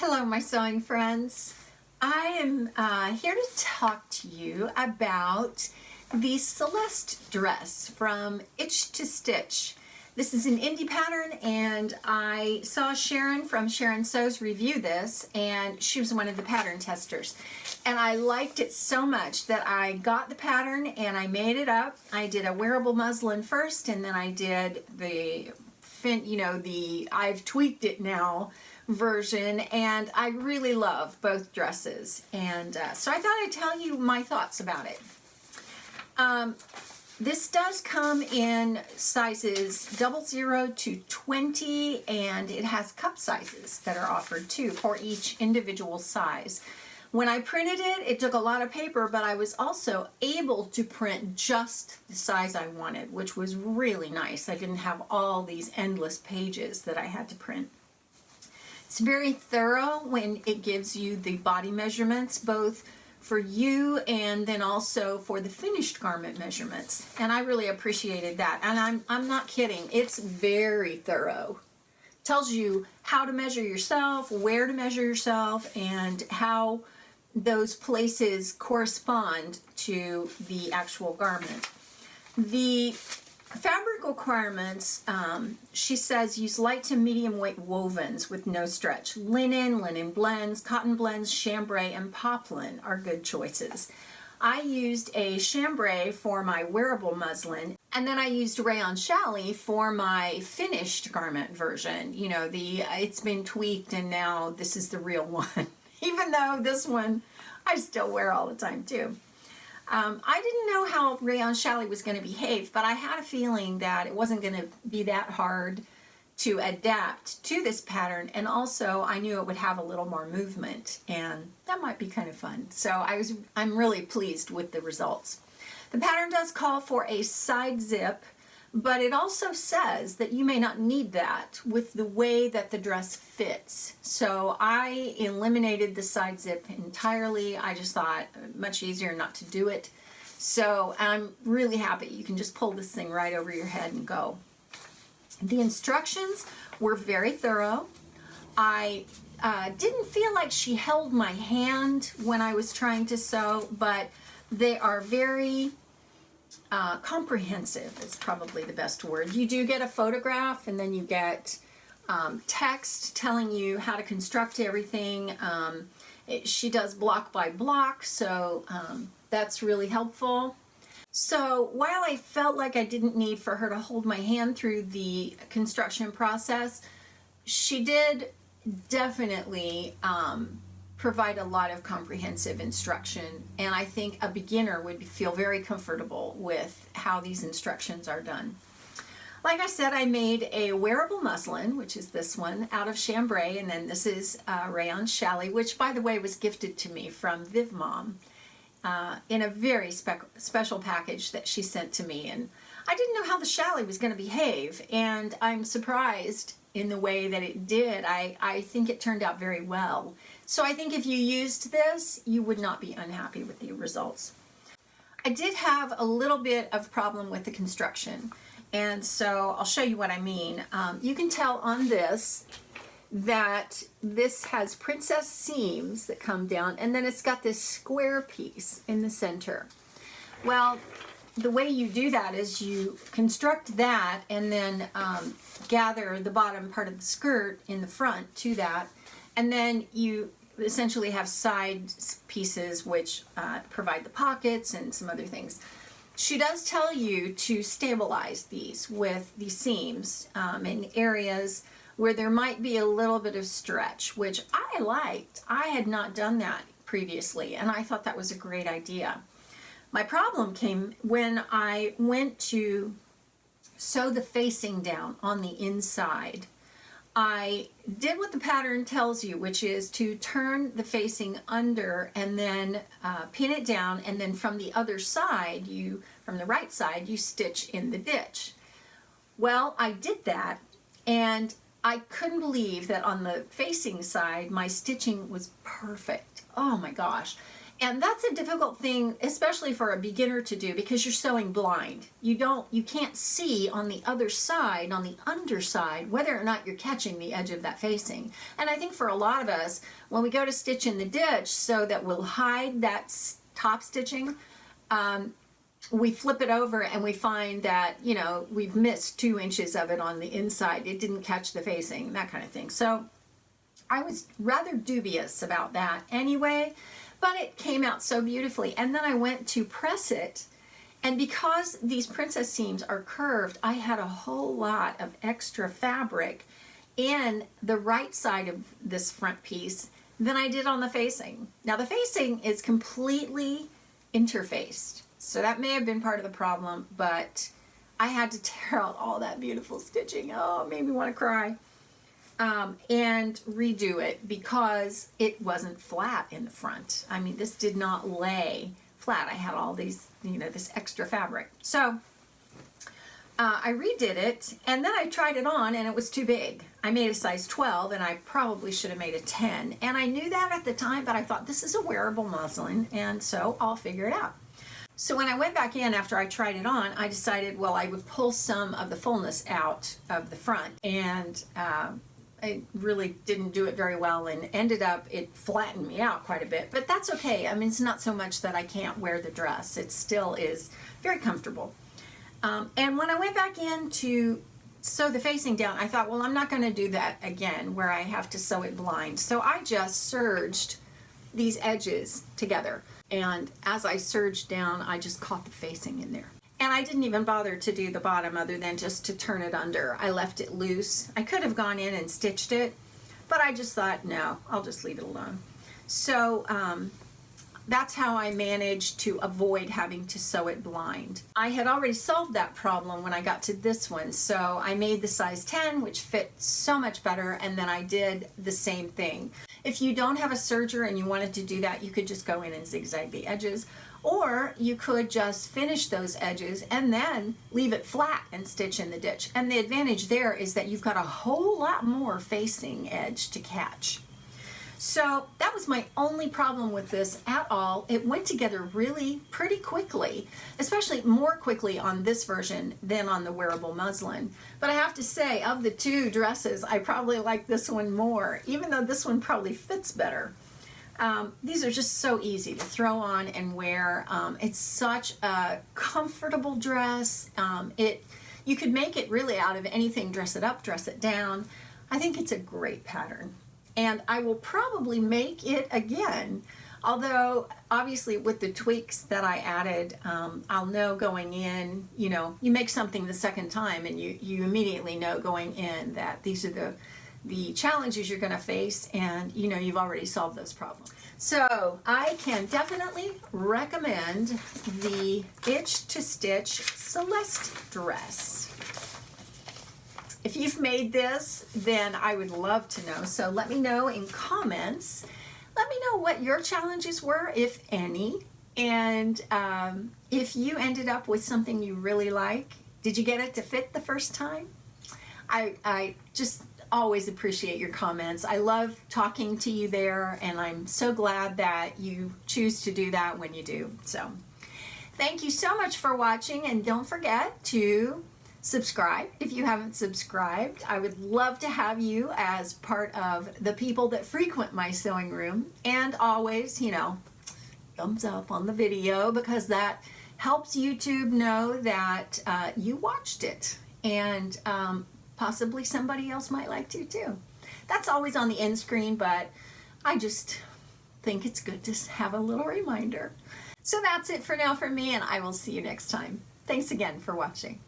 Hello, my sewing friends. I am here to talk to you about the Celeste dress from Itch to Stitch. This is an indie pattern, and I saw Sharon from Sharon Sews review this, and she was one of the pattern testers. And I liked it so much that I got the pattern and I made it up. I did a wearable muslin first, and then I did the I've tweaked it now version, and I really love both dresses, and so I thought I'd tell you my thoughts about it. This does come in sizes 00 to 20, and it has cup sizes that are offered too for each individual size. When I printed it, it took a lot of paper, but I was also able to print just the size I wanted, which was really nice. I didn't have all these endless pages that I had to print. It's very thorough when it gives you the body measurements, both for you and then also for the finished garment measurements. And I really appreciated that. And I'm not kidding. It's very thorough. It tells you how to measure yourself, where to measure yourself, and how those places correspond to the actual garment. The fabric requirements, she says, use light to medium weight wovens with no stretch. Linen blends, cotton blends, chambray, and poplin are good choices. I used a chambray for my wearable muslin, and then I used Rayon Challis for my finished garment version. You know, it's been tweaked, and now this is the real one. Even though this one I still wear all the time too. I didn't know how Rayon Challis was going to behave, but I had a feeling that it wasn't going to be that hard to adapt to this pattern, and also I knew it would have a little more movement, and that might be kind of fun. So I'm really pleased with the results. The pattern does call for a side zip, but it also says that you may not need that with the way that the dress fits. So I eliminated the side zip entirely. I just thought much easier not to do it. So I'm really happy. You can just pull this thing right over your head and go. The instructions were very thorough. I didn't feel like she held my hand when I was trying to sew, but they are very comprehensive is probably the best word. You do get a photograph, and then you get text telling you how to construct everything. She does block by block, so that's really helpful. So while I felt like I didn't need for her to hold my hand through the construction process, she did definitely provide a lot of comprehensive instruction, and I think a beginner would feel very comfortable with how these instructions are done. Like I said, I made a wearable muslin, which is this one, out of chambray, and then this is Rayon Challis, which, by the way, was gifted to me from Viv Mom in a very special package that she sent to me. And I didn't know how the challis was going to behave, and I'm surprised in the way that it did. I think it turned out very well. So I think if you used this, you would not be unhappy with the results. I did have a little bit of problem with the construction, and so I'll show you what I mean. You can tell on this that this has princess seams that come down, and then it's got this square piece in the center. Well, the way you do that is you construct that and then gather the bottom part of the skirt in the front to that, and then you essentially have side pieces which provide the pockets and some other things. She does tell you to stabilize these with the seams in areas where there might be a little bit of stretch, which I liked. I had not done that previously, and I thought that was a great idea. My problem came when I went to sew the facing down on the inside. I did what the pattern tells you, which is to turn the facing under and then pin it down, and then from the other side, from the right side, you stitch in the ditch. Well, I did that, and I couldn't believe that on the facing side, my stitching was perfect. Oh my gosh. And that's a difficult thing, especially for a beginner to do, because you're sewing blind. You can't see on the other side, on the underside, whether or not you're catching the edge of that facing. And I think for a lot of us, when we go to stitch in the ditch so that we'll hide that top stitching, we flip it over and we find that, you know, we've missed 2 inches of it on the inside. It didn't catch the facing, that kind of thing. So I was rather dubious about that anyway. But it came out so beautifully. And then I went to press it, and because these princess seams are curved, I had a whole lot of extra fabric in the right side of this front piece than I did on the facing. Now the facing is completely interfaced, so that may have been part of the problem, but I had to tear out all that beautiful stitching. Oh, it made me want to cry. And redo it because it wasn't flat in the front. I mean, this did not lay flat. I had all these, you know, this extra fabric. So I redid it, and then I tried it on, and it was too big. I made a size 12, and I probably should have made a 10. And I knew that at the time, but I thought this is a wearable muslin, and so I'll figure it out. So when I went back in after I tried it on, I decided, well, I would pull some of the fullness out of the front, and I really didn't do it very well, and ended up, it flattened me out quite a bit, but that's okay. I mean, it's not so much that I can't wear the dress. It still is very comfortable. And when I went back in to sew the facing down, I thought, well, I'm not going to do that again where I have to sew it blind. So I just serged these edges together. And as I serged down, I just caught the facing in there. And I didn't even bother to do the bottom other than just to turn it under. I left it loose. I could have gone in and stitched it, but I just thought, no, I'll just leave it alone. So that's how I managed to avoid having to sew it blind. I had already solved that problem when I got to this one, so I made the size 10, which fit so much better, and then I did the same thing. If you don't have a serger and you wanted to do that, you could just go in and zigzag the edges, or you could just finish those edges and then leave it flat and stitch in the ditch. And the advantage there is that you've got a whole lot more facing edge to catch. So that was my only problem with this at all. It went together really pretty quickly, especially more quickly on this version than on the wearable muslin. But I have to say, of the 2 dresses, I probably like this one more, even though this one probably fits better. These are just so easy to throw on and wear. It's such a comfortable dress. You could make it really out of anything, dress it up, dress it down. I think it's a great pattern. And I will probably make it again, although obviously with the tweaks that I added, I'll know going in, you know, you make something the second time and you immediately know going in that these are the challenges you're going to face, and you know you've already solved those problems. So I can definitely recommend the Itch to Stitch Celeste dress. If you've made this, then I would love to know. So let me know in comments. Let me know what your challenges were, if any, and if you ended up with something you really like. Did you get it to fit the first time? I just always appreciate your comments. I love talking to you there, and I'm so glad that you choose to do that when you do. So thank you so much for watching, and don't forget to subscribe if you haven't subscribed. I would love to have you as part of the people that frequent my sewing room, and always, you know, thumbs up on the video, because that helps YouTube know that you watched it, and possibly somebody else might like to too. That's always on the end screen, but I just think it's good to have a little reminder. So that's it for now from me, and I will see you next time. Thanks again for watching.